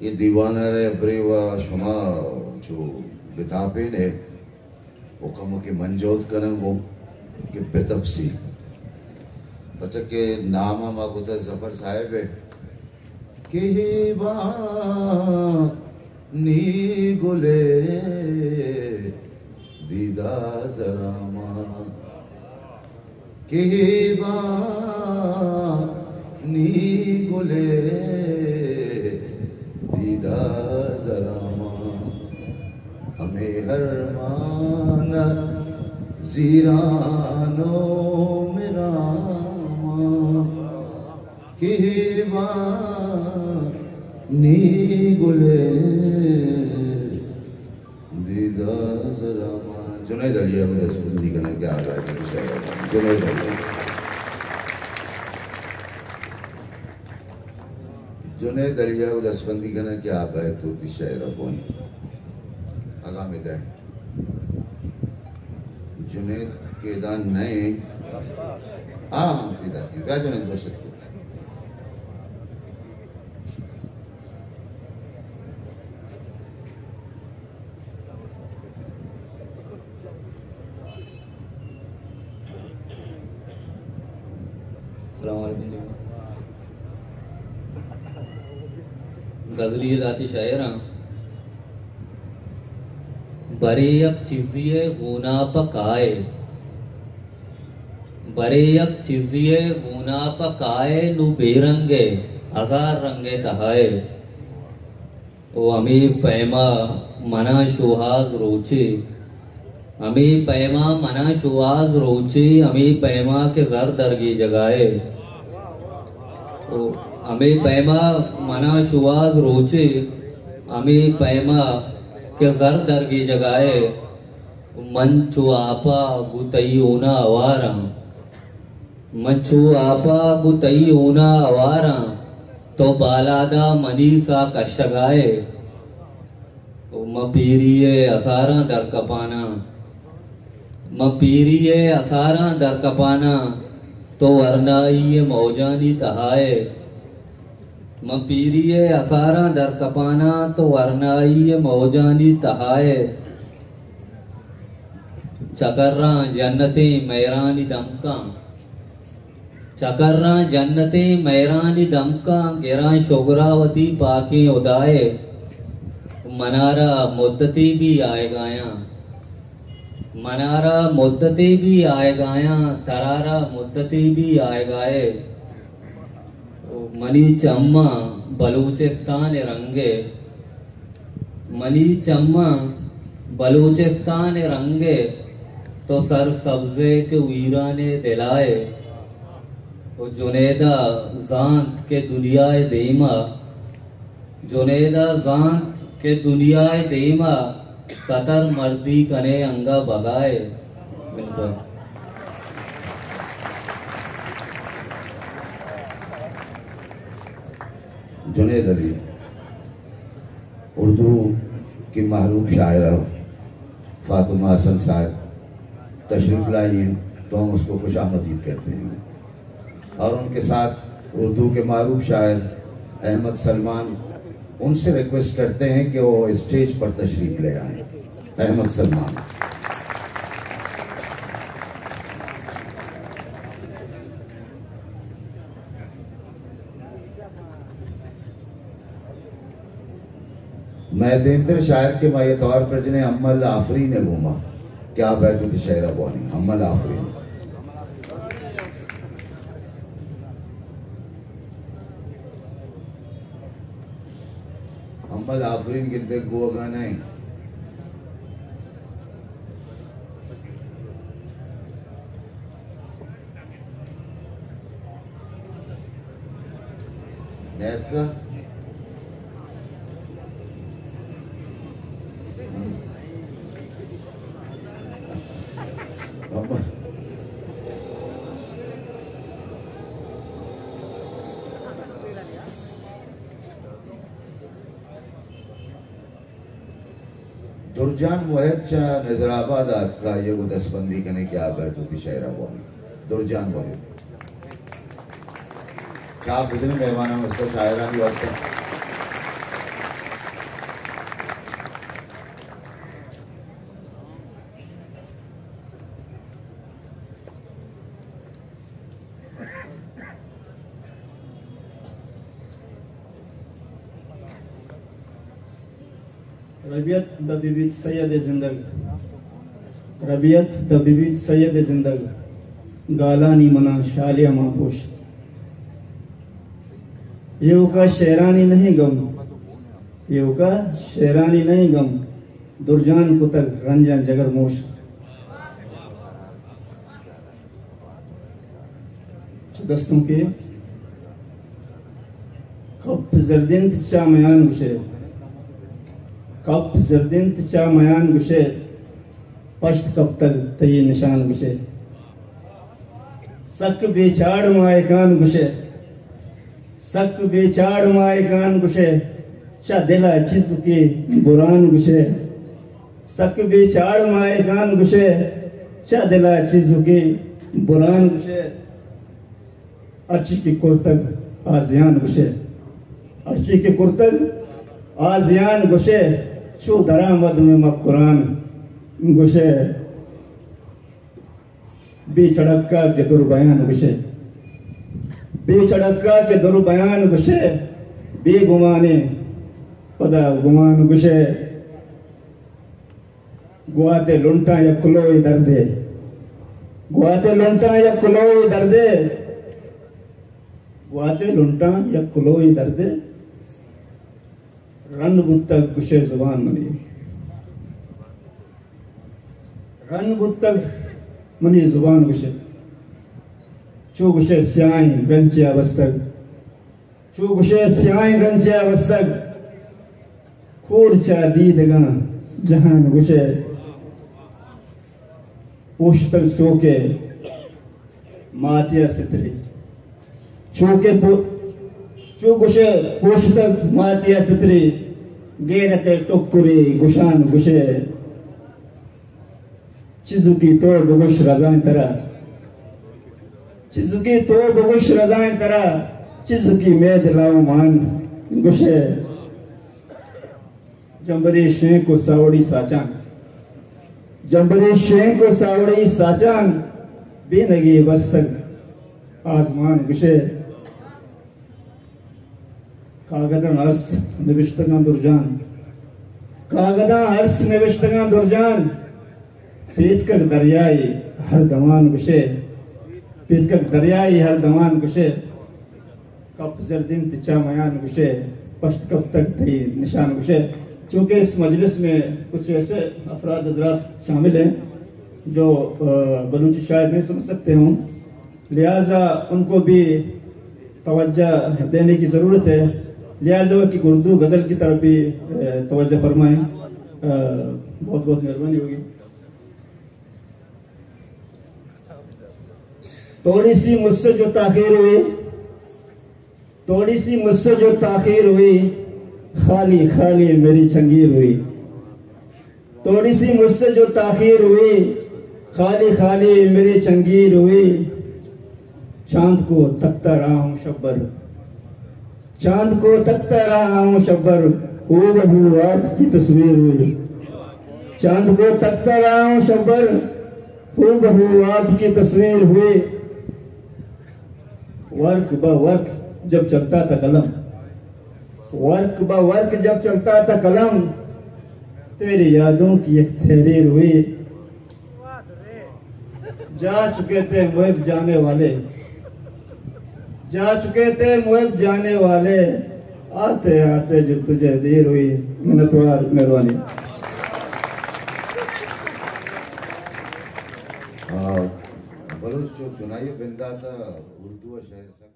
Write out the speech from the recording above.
ये दीवाना रे ब्रेवा शुमा जो बितापे ने वो कम के मंजोत करन वो के बेतफसी बच्चा के नामा मागुता जफर साहब है के बा नी गुले दीदा जरामा के बा नी गुले दीदा जरामा हमें हर माना जीरानो मेरा केवा नी गुले दीदा जरामा जुनैद अलिया में दस्तबंदी करने क्या आ रहा है जुनैद अलिया जुनैद अलिया में दस्तबंदी करने क्या आ रहा है तो शायर कौन आगामी दे जुनैद के दान नए हाँ पिता क्या जुनैद बशत गजली गाती शायरा बरे यक चीजिए होना पकाए बरे यक चीजिए होना पकाए नु बेरंगे हजार रंगे तहाए ओ अमी पैमा मना सुहाज रोचे अमी पैमा मना सुहाज रोचे अमी पैमा के जर दरगी जगाए ओ अमी पैमा मना सुहाज रोचे अमी पैमा के जर दरगी जगाए मंचू आपा गुतई ओना आवारा मंचू आपा गुतई ओना आवारा तो बालादा मनीसा कशगाए मपीरिये असारा दर कपाना मपीरिये असारा दर कपाना तो वरनाई मौजानी तहाए मपीरिये असारा दर कपाना तो वरनाई मौजानी तहाए चकर्रा जन्नते मैरानी दमका चकर्रा जन्नते मैरानी दमका गिरा शोगरावती पाके उदाए मनारा मुद्दती भी आए गाया मनारा मुद्दती भी आए गाया तरारा मुद्दती भी आए गाए मनी चम्मा बलूचिस्तान रंगे मनी चम्मा बलूचिस्तान रंगे तो सर सब्जे के वीरा ने दिलाए वो जुनेदा जांत के दुनियाए देमा जुनेदा जांत के दुनियाए देमा सतर मर्दी कने अंगा बगाए बिल्कुल जुनैद अली उर्दू की महरूफ शायरा फातिमा हसन साहब तशरीफ लाई तो हम उसको खुशामदीद कहते हैं और उनके साथ उर्दू के महरूफ शायर अहमद सलमान उनसे रिक्वेस्ट करते हैं कि वो स्टेज पर तशरीफ ले आए अहमद सलमान मैं देंतर शायर के माये तौर पर जिन्हें अम्मल आफरी ने घूमा क्या बैतुत शायरा बोनी अम्मल आफरी अम्मल आफरीन गिद्दे गो गाना है का दुरजान मुहब नजराबाद का ये वो दसबंदी करने की आबाद होती शायरा बोनी दुरजान मुहब क्या बुझने मेहमान मस्तर शायरा की वास्ते रबियत द विविध सैयद जिंदगी, रबियत द विविध सैयद जिंदगी, गालानी मना शालिया मापोश। ये का शेरानी नहीं गम, ये का शेरानी नहीं गम, दुर्जान कुतक रंजन जगर मोश। दोस्तों के कप जर्दिंत चा मयान गुशे, कप जर्दिंत चा मयान गुशे, पश्त कब तक तय निशान गुशे। सक बेचाड़ माए कान गुशे, सक बेचाड़ माए कान गुशे, चा दिला चिज के बुरान गुशे। सक बेचाड़ माए कान गुशे, चा दिला चिज के बुरान गुशे। अर्ची की कुर्तक आजियान गुशे, अर्ची की कुर्तक आजियान गुशे, शो दरामद में मकुरान गुशे। बेचड़क्का के दुर्बयान गुशे, बेचड़क्का के दुर्बयान गुशे, बेगुमाने पदा गुमान गुशे। गुआते लुंटा या कुलोई दर्दे, गुआते लुंटा या कुलोई दर्दे, गुआते लुंटा या कुलोई दर्दे। रन बुत्तक गुशे जुबान मनी, रन बुत्तक मनी जुबान गुशे। चू गुशे स्याई गंचे अवस्तक, चू गुशे स्याई गंचे अवस्तक, खूर चा दीदगा जहान गुशे। पुष्तक चौके मातिया सितरी, चौके चू गुशे पुष्तक मातिया सितरी, गेरते टुकुरी गुशान गुशे। चिजुकी तो गुश रजाएं तरा, चिजुकी तो गुश रजाएं तरा, चिजुकी में दिलाओ मान गुशे। जंबरी शें को सावड़ी साचान, जंबरी शें को सावड़ी साचान, बेनगी बस्तक आसमान गुशे। कागदन अर्स निविष्टगा दुर्जान, कागदा अर्स निविष्टगा दुर्जान, पीतकर दरियाई हर दमान गुशे, पीतकर दरियाई हर दमान गुशे। कब जर्दिन तिचा मयान गुशे, पश्त कब तक थी निशान गुशे। चूंकि इस मजलिस में कुछ ऐसे अफराद हजरात शामिल हैं जो बलूची शायद नहीं समझ सकते हों, लिहाजा उनको भी तवज्जो देने की ज़रूरत है। लिहाजा कि उर्दू गज़ल की तरफ भी तवज्जो फरमाएं, बहुत बहुत मेहरबानी होगी। थोड़ी सी मुझसे जो ताखीर हुई, थोड़ी सी मुझसे जो ताखीर हुई, खाली खाली मेरी चंगीर हुई। थोड़ी सी मुझसे जो ताखीर हुई, खाली खाली मेरी चंगीर हुई। चांद को तकता रहा हूं शब्बर, चांद को तकता रहा हूं शब्बर, हूबहू आपकी तस्वीर हुई। चांद को तकता रहा हूं शब्बर, हूबहू आपकी तस्वीर हुई। वर्क ब वर्क जब चलता था कलम, वर्क ब वर्क जब चलता था कलम, तेरी यादों की एक तहरीर हुई। जा चुके थे मुहिब जाने वाले, जा चुके थे मुहिब जाने वाले, आते आते जो तुझे देर हुई। मिन्नतवार मेहरबानी। बलूच जो सुनाइए बिंदा था उर्दू शहर